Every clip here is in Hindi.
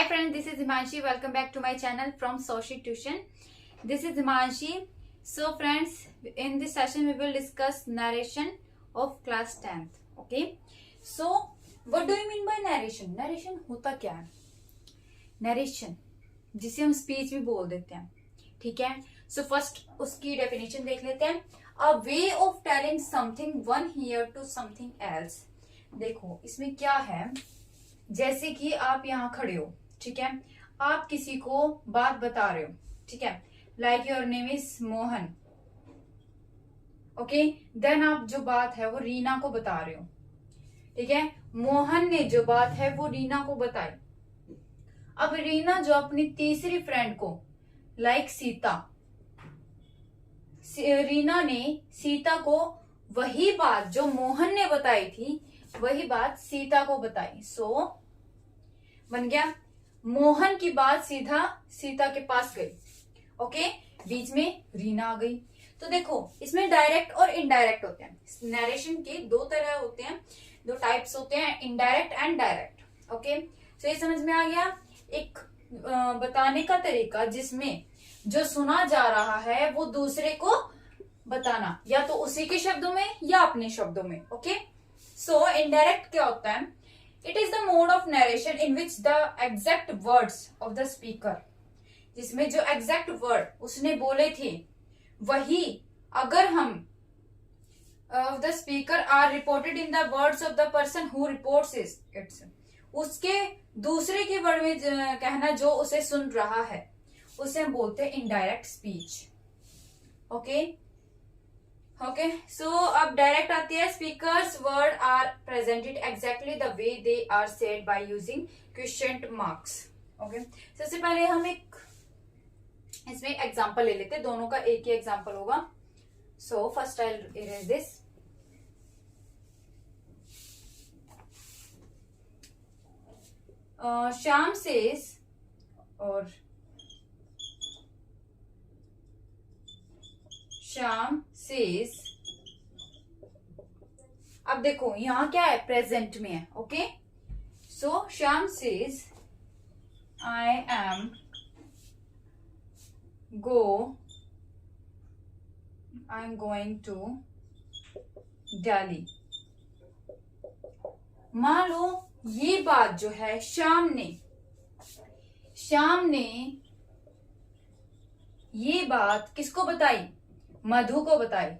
friends, this is Himanshi. Welcome back to my channel from Soshi Tuition. This is Himanshi. So friends, in this session we will discuss narration of class 10th. Okay. So what do you mean by narration? Narration होता क्या है? Narration जिसे हम speech भी बोल देते हैं, ठीक है. So first उसकी definition देख लेते हैं. A way of telling something one hear to something else. देखो इसमें क्या है, जैसे कि आप यहाँ खड़े हो, ठीक है, आप किसी को बात बता रहे हो, ठीक है, like your name is Mohan, okay, then आप जो बात है वो रीना को बता रहे हो, ठीक है. मोहन ने जो बात है वो रीना को बताई. अब रीना जो अपनी तीसरी फ्रेंड को, लाइक सीता, रीना ने सीता को वही बात जो मोहन ने बताई थी वही बात सीता को बताई. सो बन गया मोहन की बात सीधा सीता के पास गई, ओके, बीच में रीना आ गई. तो देखो इसमें डायरेक्ट और इनडायरेक्ट होते हैं. नरेशन के दो तरह होते हैं, दो टाइप्स होते हैं, इनडायरेक्ट एंड डायरेक्ट. ओके, तो ये समझ में आ गया. एक बताने का तरीका जिसमें जो सुना जा रहा है वो दूसरे को बताना, या तो उसी के शब्दों में या अपने शब्दों में. ओके, सो इनडायरेक्ट क्या होता है? It is the mode of narration in which the exact words of the speaker, जिसमें जो एग्जैक्ट वर्ड उसने बोले थे वही अगर हम of the speaker are reported in the words of the person who reports it's, उसके दूसरे के वर्ड में कहना जो उसे सुन रहा है उसे हम बोलते हैं indirect speech. Okay okay, so अब डायरेक्ट आती है. Speaker's word are presented exactly the way they are said by using question marks. Okay, सबसे पहले हम एक इसमें एग्जांपल ले लेते हैं, दोनों का एक ही एग्जांपल होगा. So first I erase this. Shyam says, और श्याम सेज. अब देखो यहां क्या है, प्रेजेंट में है. Okay, so Shyam says I am going to Delhi. मान लो ये बात जो है श्याम ने ये बात किसको बताई? मधु को बताई.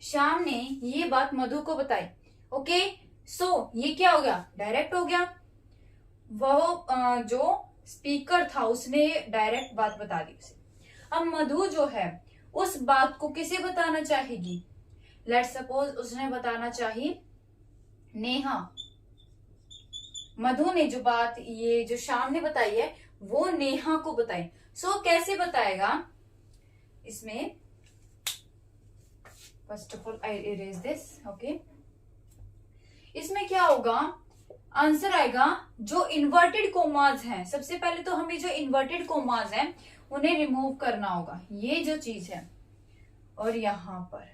श्याम ने ये बात मधु को बताई. ओके, सो ये क्या हो गया? डायरेक्ट हो गया. वह जो स्पीकर था उसने डायरेक्ट बात बता दी उसे. अब मधु जो है उस बात को किसे बताना चाहेगी? लेट्स सपोज उसने बताना चाहिए नेहा. मधु ने जो बात ये जो श्याम ने बताई है वो नेहा को बताई. सो कैसे बताएगा? इसमें first of all I erase this. Okay, इसमें क्या होगा? आंसर आएगा जो इन्वर्टेड कोमाज हैं. सबसे पहले तो हमें जो इन्वर्टेड कोमाज हैं उन्हें रिमूव करना होगा. ये जो चीज है और यहां पर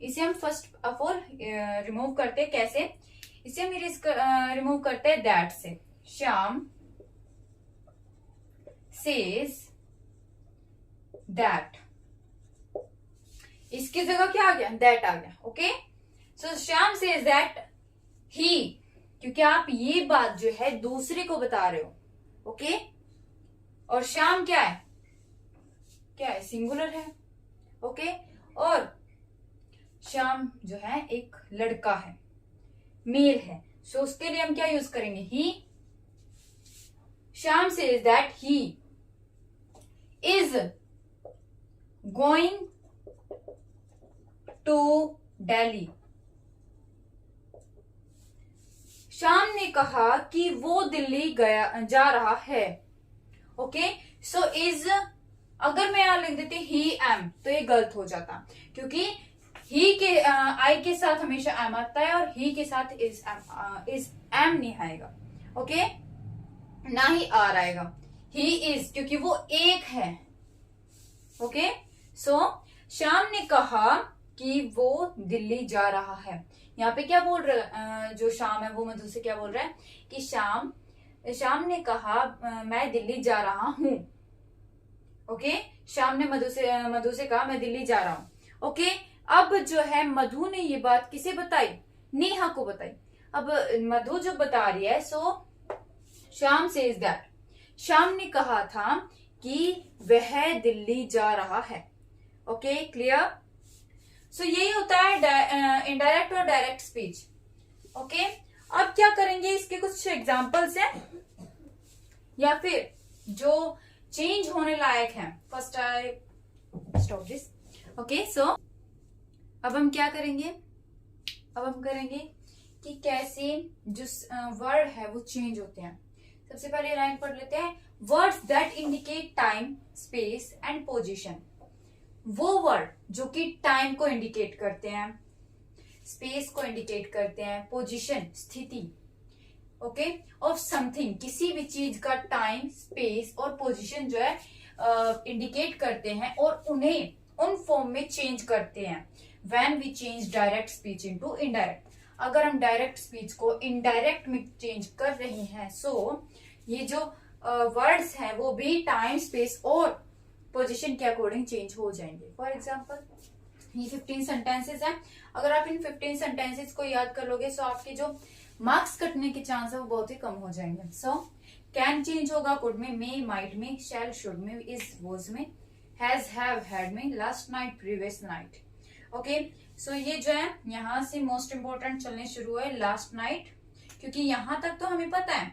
इसे हम फर्स्ट ऑफ ऑल रिमूव करते हैं. कैसे? इसे हम रिमूव करते हैं दैट से. श्याम सेज दैट, इसकी जगह क्या आ गया? दैट आ गया. Okay, so Shyam says that ही, क्योंकि आप ये बात जो है दूसरे को बता रहे हो. ओके, और श्याम क्या है? क्या है? सिंगुलर है. ओके, और श्याम जो है एक लड़का है, मेल है. सो उसके लिए हम क्या यूज करेंगे? He. Shyam says that he is going to Delhi. Shyam ने कहा कि वो दिल्ली जा रहा है. ओके, सो इज अगर मैं यहां लिख देती ही एम तो ये गलत हो जाता, क्योंकि ही के आई के साथ हमेशा एम आता है और ही के साथ इज एम नहीं आएगा. ओके, ना ही आर आएगा. ही इज, क्योंकि वो एक है. ओके, सो श्याम ने कहा कि वो दिल्ली जा रहा है. यहाँ पे क्या बोल रहा है? जो श्याम है वो मधु से क्या बोल रहा है कि श्याम श्याम ने कहा मैं दिल्ली जा रहा हूं। ओके, श्याम ने मधु से कहा मैं दिल्ली जा रहा हूं। ओके, अब जो है मधु ने ये बात किसे बताई? नेहा को बताई। अब मधु जो बता रही है, सो श्याम सेज दैट, श्याम ने कहा था कि वह दिल्ली जा रहा है। Okay, clear? सो यही होता है इनडायरेक्ट और डायरेक्ट स्पीच। ओके, अब क्या करेंगे, इसके कुछ एग्जांपल्स हैं या फिर जो चेंज होने लायक हैं। First I stop this. Okay, so अब हम क्या करेंगे, अब हम करेंगे कि कैसे जो वर्ड है वो चेंज होते हैं। सबसे पहले लाइन पढ़ लेते हैं, words that indicate time, space and position. वो वर्ड जो कि टाइम को इंडिकेट करते हैं, स्पेस को इंडिकेट करते हैं, पोजीशन स्थिति, ओके, ऑफ समथिंग, किसी भी चीज का टाइम, स्पेस और पोजीशन जो है इंडिकेट करते हैं और उन्हें उन फॉर्म में चेंज करते हैं when we change direct speech into indirect. अगर हम डायरेक्ट स्पीच को इनडायरेक्ट में चेंज कर रहे हैं, सो ये जो वर्ड्स हैं वो भी टाइम, स्पेस और पोजीशन के अकॉर्डिंग चेंज हो जाएंगे। फॉर एग्जाम्पल ये 15 सेंटेंसेस हैं। अगर आप इन 15 सेंटेंसेस को याद कर लोगे, सो आपके जो मार्क्स कटने के चांस है वो बहुत ही कम हो जाएंगे। सो कैन चेंज होगा कुड में, मे, माइट में, शैल, शुड में, इज, वॉज में, हैज, हैव, हैड में, last night, previous night. Okay, so ये जो है यहाँ से मोस्ट इंपोर्टेंट चलने शुरू हुए लास्ट नाइट, क्योंकि यहां तक तो हमें पता है,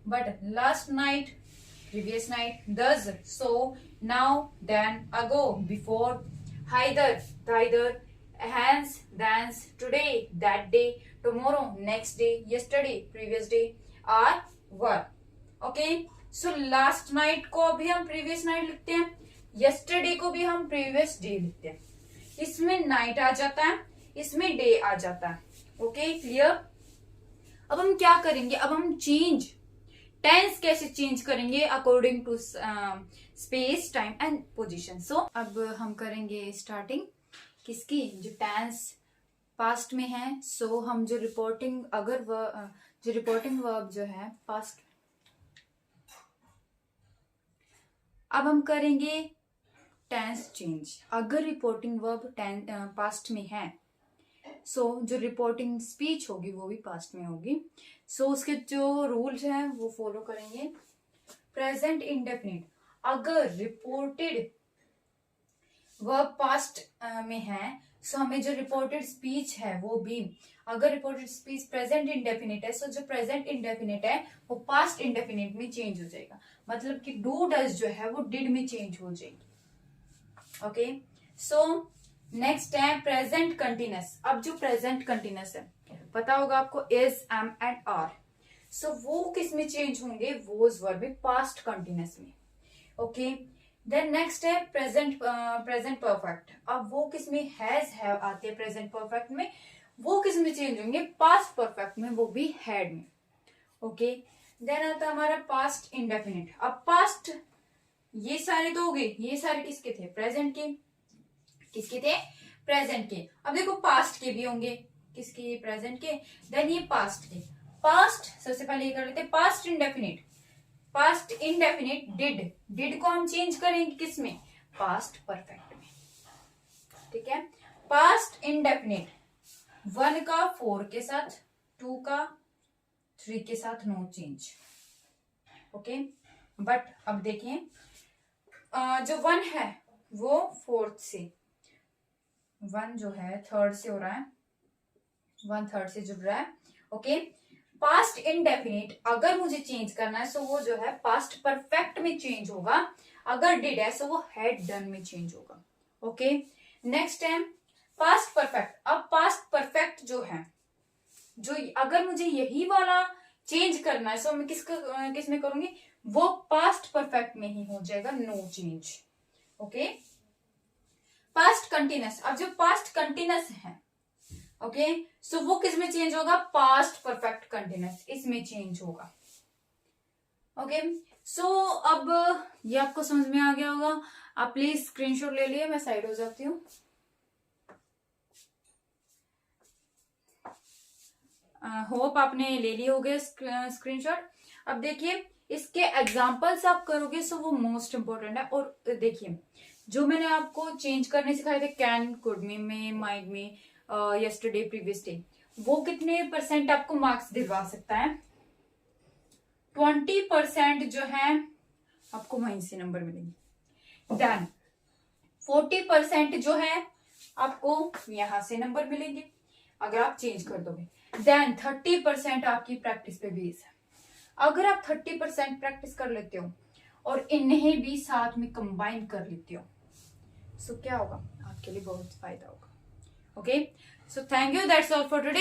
but last night, previous night, this, so, now, then, ago, before, hither, thither, hence, thence, today, that day, tomorrow, next day, yesterday, previous day, are, were. Okay, so last night को भी हम previous night लिखते हैं, yesterday को भी हम previous day लिखते हैं। इसमें night आ जाता है, इसमें day आ जाता है। Okay, clear? अब हम क्या करेंगे, अब हम change टेंस कैसे चेंज करेंगे according to space, time and position. So अब हम करेंगे स्टार्टिंग किसकी, जो टेंस पास्ट में है। सो हम जो रिपोर्टिंग वर्ब जो है पास्ट, अब हम करेंगे टेंस चेंज। अगर रिपोर्टिंग वर्ब पास्ट में है, सो जो रिपोर्टिंग स्पीच होगी वो भी पास्ट में होगी। सो उसके जो रूल्स हैं वो फॉलो करेंगे। प्रेजेंट इंडेफिनिट, अगर रिपोर्टेड वर्ब पास्ट में है, सो हमें जो रिपोर्टेड स्पीच है वो भी, अगर रिपोर्टेड स्पीच प्रेजेंट इंडेफिनिट है, सो जो प्रेजेंट इंडेफिनिट है वो पास्ट इंडेफिनिट में चेंज हो जाएगा। मतलब कि डू डज जो है वो डिड में चेंज हो जाएगी। ओके, सो नेक्स्ट है प्रेजेंट कंटिन्यूअस। अब जो प्रेजेंट कंटिन्यूअस है पता होगा आपको, इज, एम एंड आर। सो वो किस में चेंज होंगे, वोज वर्ब में, पास्ट कंटिन्यूअस में। ओके, देन नेक्स्ट है प्रेजेंट परफेक्ट। अब वो किस में, हैज, हैव आते हैं प्रेजेंट परफेक्ट में, वो किस में चेंज होंगे, पास्ट परफेक्ट में, वो भी हैड में। ओके, देन आता है हमारा पास्ट इंडेफिनिट। अब पास्ट, ये सारे तो हो गए, ये सारे किसके थे, प्रेजेंट के। किसके थे, प्रेजेंट के। अब देखो पास्ट के भी होंगे, किसके, प्रेजेंट के। देन ये पास्ट के। पास्ट सबसे पहले ये कर लेते हैं, past indefinite. Past indefinite did, did को हम चेंज करेंगे किसमें, पास्ट परफेक्ट में। ठीक है, पास्ट इंडेफिनिट 1 का 4 के साथ, 2 का 3 के साथ नो चेंज। ओके, बट अब देखें जो 1 है वो 4th से, 1 जो है 3rd से हो रहा है, 1 3rd से जुड़ रहा है। ओके, पास्ट इंडेफिनिट अगर मुझे चेंज करना है, सो वो जो है पास्ट परफेक्ट में चेंज होगा। अगर डिड है, सो वो हैड डन में चेंज होगा। ओके, नेक्स्ट है पास्ट परफेक्ट। अब पास्ट परफेक्ट जो है, जो अगर मुझे यही वाला चेंज करना है, सो मैं किस में करूंगी, वो पास्ट परफेक्ट में ही हो जाएगा, no change. Okay, past continuous. अब जो पास्ट कंटिन्यूअस है, ओके, सो वो किस में चेंज होगा, पास्ट परफेक्ट कंटिन्यूअस, इसमें चेंज होगा। ओके, सो अब ये आपको समझ में आ गया होगा। आप प्लीज स्क्रीनशॉट ले लिए, मैं साइड हो जाती हूँ। होप आपने ले लिए होगे स्क्रीनशॉट। अब देखिए इसके एग्जाम्पल्स आप करोगे सो वो मोस्ट इम्पोर्टेंट है। और देखिए जो मैंने आपको चेंज करने सिखाए थे कैन, कुड में, माइट में, यस्टरडे, प्रीवियस डे, वो कितने % आपको मार्क्स दिलवा सकता है? 20% जो है आपको वहीं से नंबर मिलेंगे। देन 40% जो है आपको यहां से नंबर मिलेंगे अगर आप चेंज कर दोगे। देन 30% आपकी प्रैक्टिस पे बेस है। अगर आप 30% प्रैक्टिस कर लेते हो और इन्हें भी साथ में कंबाइन कर लेते हो सो क्या होगा? आपके लिए बहुत फायदा होगा। Okay, so thank you, that's all for today.